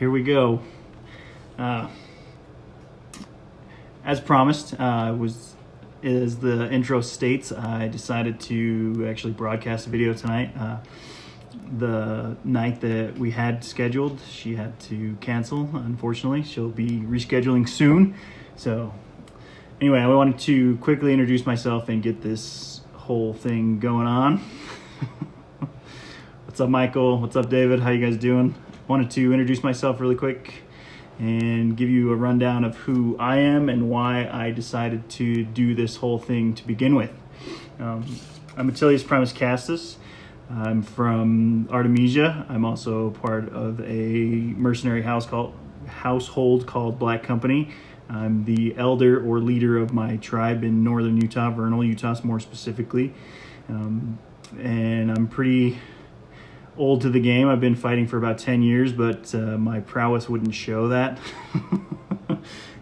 here we go. As promised, as the intro states, I decided to actually broadcast a video tonight. The night that we had scheduled, she had to cancel, unfortunately. She'll be rescheduling soon. So anyway, I wanted to quickly introduce myself and get this whole thing going on. What's up, Michael? What's up, David? How you guys doing? Wanted to introduce myself really quick and give you a rundown of who I am and why I decided to do this whole thing to begin with. I'm Attilius Primus Castus. I'm from Artemisia. I'm also part of a mercenary household called Black Company. I'm the elder or leader of my tribe in northern Utah, Vernal, Utah more specifically. And I'm pretty old to the game. I've been fighting for about 10 years, but my prowess wouldn't show that,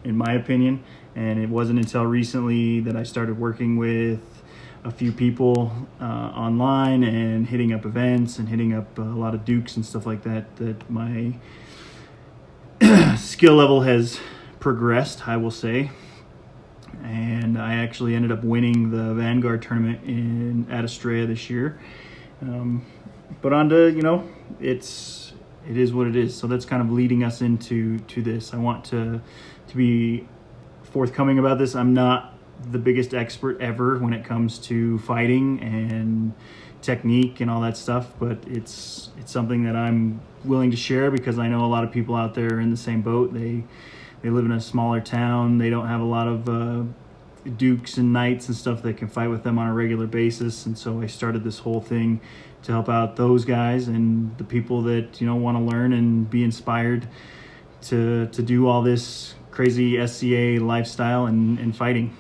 in my opinion. And it wasn't until recently that I started working with a few people online and hitting up events and hitting up a lot of dukes and stuff like that, that my skill level has progressed, I will say. And I actually ended up winning the Vanguard tournament at SCA this year. But on to, it is what it is. So that's kind of leading us into this. I want to be forthcoming about this. I'm not the biggest expert ever when it comes to fighting and technique and all that stuff, but it's something that I'm willing to share because I know a lot of people out there are in the same boat. They live in a smaller town. They don't have a lot of dukes and knights and stuff that can fight with them on a regular basis, and so I started this whole thing to help out those guys and the people that want to learn and be inspired to do all this crazy SCA lifestyle and fighting.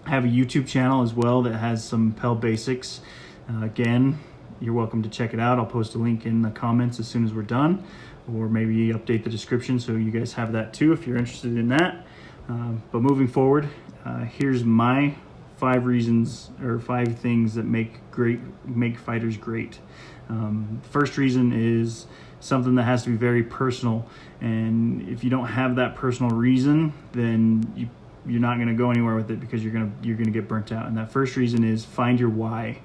I have a YouTube channel as well that has some pell basics. Again, you're welcome to check it out. I'll post a link in the comments as soon as we're done, or maybe update the description so you guys have that too if you're interested in that. But moving forward, here's my 5 reasons or 5 things that make fighters great. First reason is something that has to be very personal, and if you don't have that personal reason, then you're not going to go anywhere with it because you're going to get burnt out. And that first reason is find your why.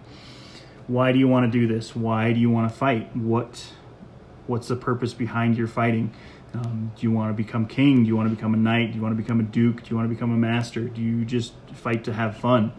Why do you want to do this? Why do you want to fight? What's the purpose behind your fighting? Do you want to become king? Do you want to become a knight? Do you want to become a duke? Do you want to become a master? Do you just fight to have fun?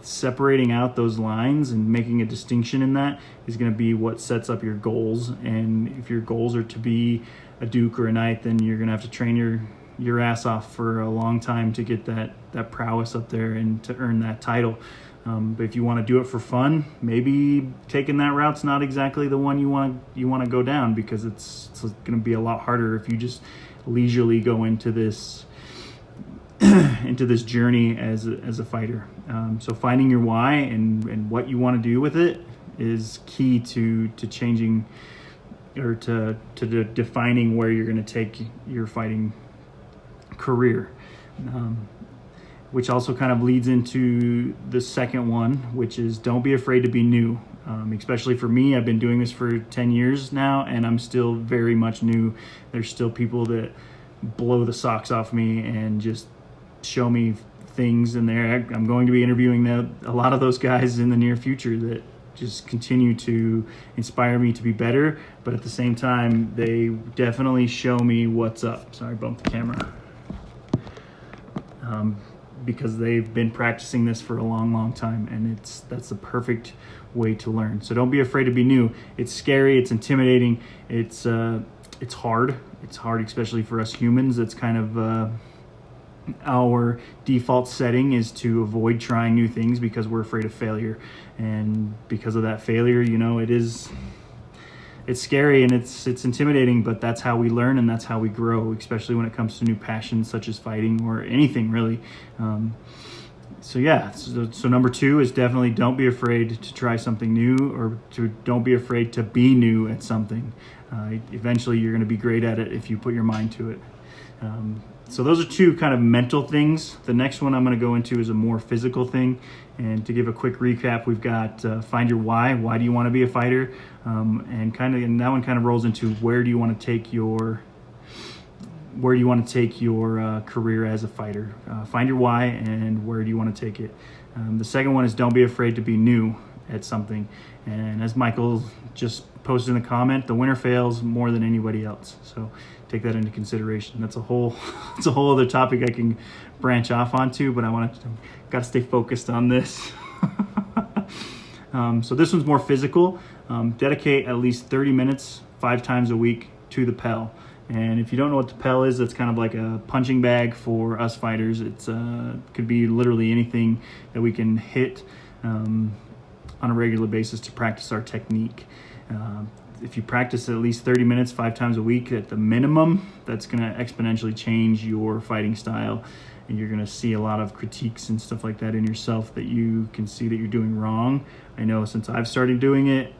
Separating out those lines and making a distinction in that is going to be what sets up your goals. And if your goals are to be a duke or a knight, then you're going to have to train your ass off for a long time to get that prowess up there and to earn that title. But if you want to do it for fun, maybe taking that route's not exactly the one you want to go down, because it's going to be a lot harder if you just leisurely go into this journey as a fighter. So finding your why and what you want to do with it is key to changing or to defining where you're going to take your fighting career. Which also kind of leads into the second one, which is don't be afraid to be new. Especially for me, I've been doing this for 10 years now, and I'm still very much new. There's still people that blow the socks off me and just show me things in there. I'm going to be interviewing a lot of those guys in the near future that just continue to inspire me to be better, but at the same time, they definitely show me what's up. Sorry, bumped the camera. Because they've been practicing this for a long time, and that's the perfect way to learn. So don't be afraid to be new. It's scary, it's intimidating, it's hard. It's hard, especially for us humans. It's kind of our default setting is to avoid trying new things because we're afraid of failure, and because of that failure, it's scary and it's intimidating, but that's how we learn and that's how we grow, especially when it comes to new passions such as fighting or anything really. So number 2 is definitely don't be afraid to try something new, or don't be afraid to be new at something. Eventually you're going to be great at it if you put your mind to it. So those are 2 kind of mental things. The next one I'm going to go into is a more physical thing. And to give a quick recap, we've got find your why. Why do you want to be a fighter? and that one kind of rolls into where do you want to take your career as a fighter. Find your why and where do you want to take it. The second one is don't be afraid to be new at something. And as Michael just posted in the comment, the winner fails more than anybody else. So take that into consideration. That's a whole other topic I can branch off onto, but got to stay focused on this. So this one's more physical. Dedicate at least 30 minutes 5 times a week to the pell. And if you don't know what the pell is, it's kind of like a punching bag for us fighters. It's could be literally anything that we can hit on a regular basis to practice our technique. If you practice at least 30 minutes 5 times a week at the minimum, that's going to exponentially change your fighting style, and you're going to see a lot of critiques and stuff like that in yourself that you can see that you're doing wrong. I know since I've started doing it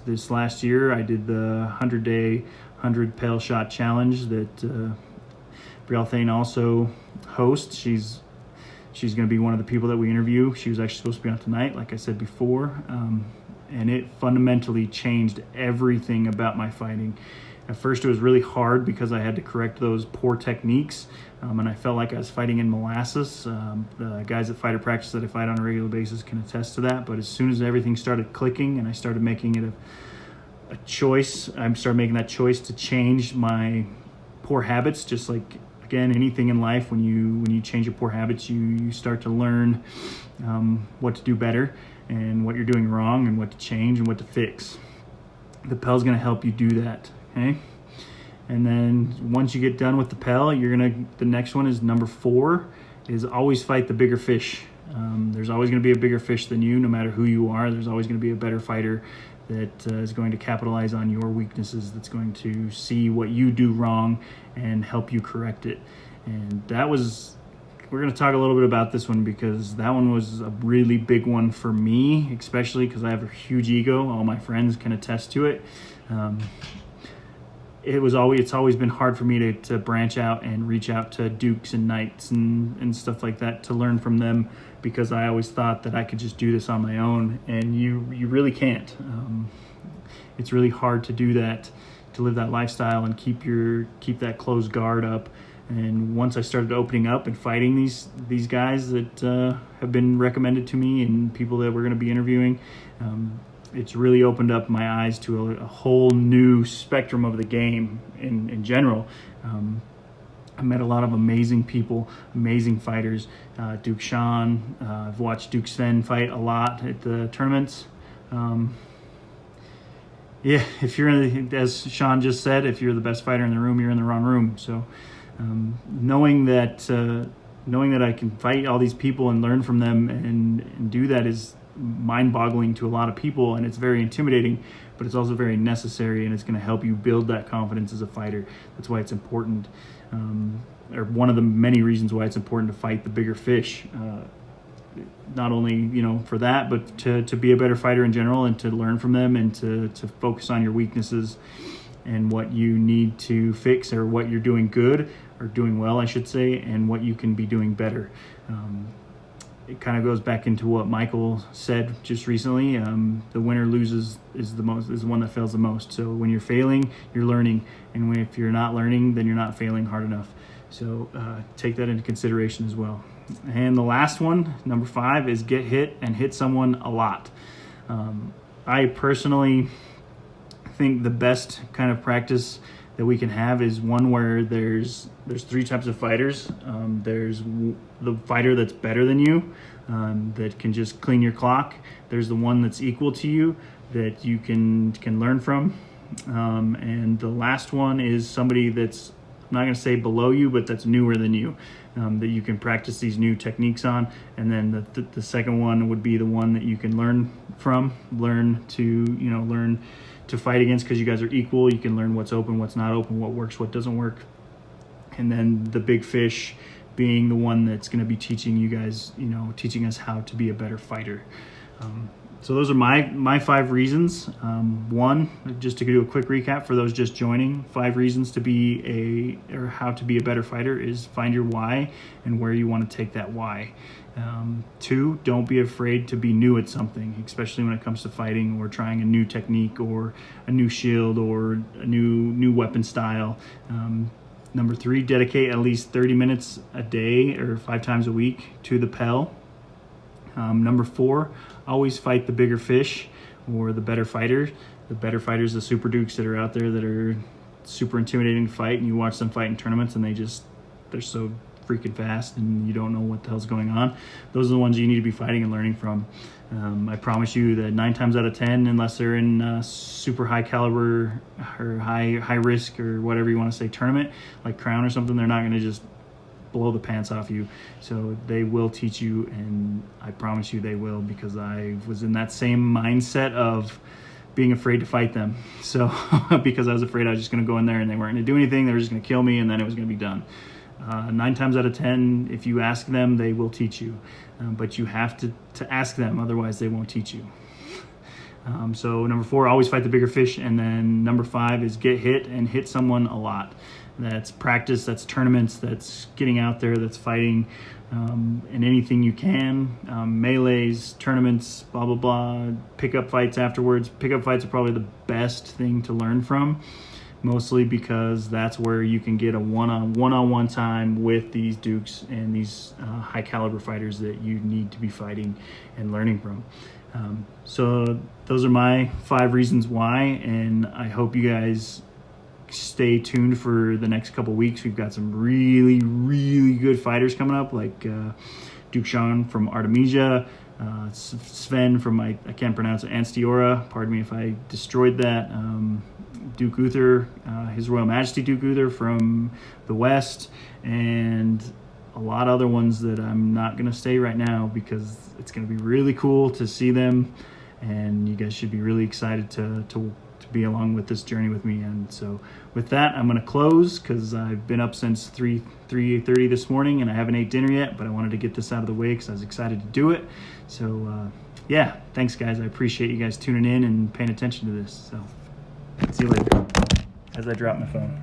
this last year, I did the 100-day 100 pale shot challenge that Brielle Thane also hosts. She's going to be one of the people that we interview. She was actually supposed to be on tonight, like I said before, and it fundamentally changed everything about my fighting. At first it was really hard because I had to correct those poor techniques, and I felt like I was fighting in molasses. The guys at fighter practice that I fight on a regular basis can attest to that, but as soon as everything started clicking and I started making it a choice, I started making that choice to change my poor habits. Just like, again, anything in life, when you change your poor habits, you start to learn what to do better and what you're doing wrong and what to change and what to fix. The pell is going to help you do that. Okay, and then once you get done with the pell, the next one is number 4, is always fight the bigger fish. There's always going to be a bigger fish than you, no matter who you are. There's always going to be a better fighter that is going to capitalize on your weaknesses, that's going to see what you do wrong and help you correct it. And we're going to talk a little bit about this one because that one was a really big one for me, especially because I have a huge ego. All my friends can attest to it. It's always been hard for me to branch out and reach out to dukes and knights and stuff like that to learn from them, because I always thought that I could just do this on my own, and you really can't. It's really hard to do that, to live that lifestyle and keep that closed guard up. And once I started opening up and fighting these guys that have been recommended to me and people that we're going to be interviewing, it's really opened up my eyes to a whole new spectrum of the game in general. I met a lot of amazing people, amazing fighters. Duke Sean, I've watched Duke Sven fight a lot at the tournaments. Yeah, if you're, as Sean just said, if you're the best fighter in the room, you're in the wrong room. So knowing that I can fight all these people and learn from them and do that is mind-boggling to a lot of people, and it's very intimidating, but it's also very necessary, and it's going to help you build that confidence as a fighter. That's why it's important, or one of the many reasons why it's important to fight the bigger fish. Not only for that, but to be a better fighter in general, and to learn from them, and to focus on your weaknesses and what you need to fix, or what you're doing good or doing well, I should say, and what you can be doing better. It kind of goes back into what Michael said just recently. The winner loses is the one that fails the most. So when you're failing, you're learning, and if you're not learning, then you're not failing hard enough. So take that into consideration as well. And the last one, number 5, is get hit and hit someone a lot. I personally think the best kind of practice that we can have is one where there's 3 types of fighters. There's the fighter that's better than you, that can just clean your clock. There's the one that's equal to you that you can learn from. And the last one is somebody that's, I'm not going to say below you, but that's newer than you, that you can practice these new techniques on. And then the second one would be the one that you can learn from, learn to fight against, because you guys are equal. You can learn what's open, what's not open, what works, what doesn't work. And then the big fish being the one that's going to be teaching you guys, teaching us how to be a better fighter. So those are my 5 reasons. One, just to do a quick recap for those just joining, 5 reasons to be or how to be a better fighter is find your why and where you want to take that why. 2, don't be afraid to be new at something, especially when it comes to fighting or trying a new technique or a new shield or a new weapon style. Number 3, dedicate at least 30 minutes a day or 5 times a week to the pell. Number 4, always fight the bigger fish or the better fighters. The better fighters, the super dukes that are out there that are super intimidating to fight, and you watch them fight in tournaments and they're so freaking fast and you don't know what the hell's going on. Those are the ones you need to be fighting and learning from. I promise you that 9 times out of 10, unless they're in super high caliber or high risk or whatever you want to say tournament, like Crown or something, they're not going to just blow the pants off you. So they will teach you, and I promise you they will, because I was in that same mindset of being afraid to fight them. So because I was afraid I was just going to go in there and they weren't going to do anything, they were just going to kill me and then it was going to be done. 9 times out of 10, if you ask them, they will teach you, but you have to ask them, otherwise they won't teach you. So number 4, always fight the bigger fish. And then number 5 is get hit and hit someone a lot. That's practice, that's tournaments, that's getting out there, that's fighting, and anything you can. Melees, tournaments, blah, blah, blah, pickup fights afterwards. Pickup fights are probably the best thing to learn from, mostly because that's where you can get a one-on-one time with these dukes and these high caliber fighters that you need to be fighting and learning from. So those are my 5 reasons why, and I hope you guys stay tuned for the next couple weeks. We've got some really, really good fighters coming up, like Duke Sean from Artemisia, Sven from, I can't pronounce it, Anstiora, pardon me if I destroyed that, Duke Uther, His Royal Majesty Duke Uther from the West, and a lot of other ones that I'm not going to say right now because it's going to be really cool to see them, and you guys should be really excited to be along with this journey with me. And so with that, I'm going to close because I've been up since 3:30 this morning and I haven't ate dinner yet, but I wanted to get this out of the way because I was excited to do it. So yeah, thanks guys. I appreciate you guys tuning in and paying attention to this. So see you later as I drop my phone.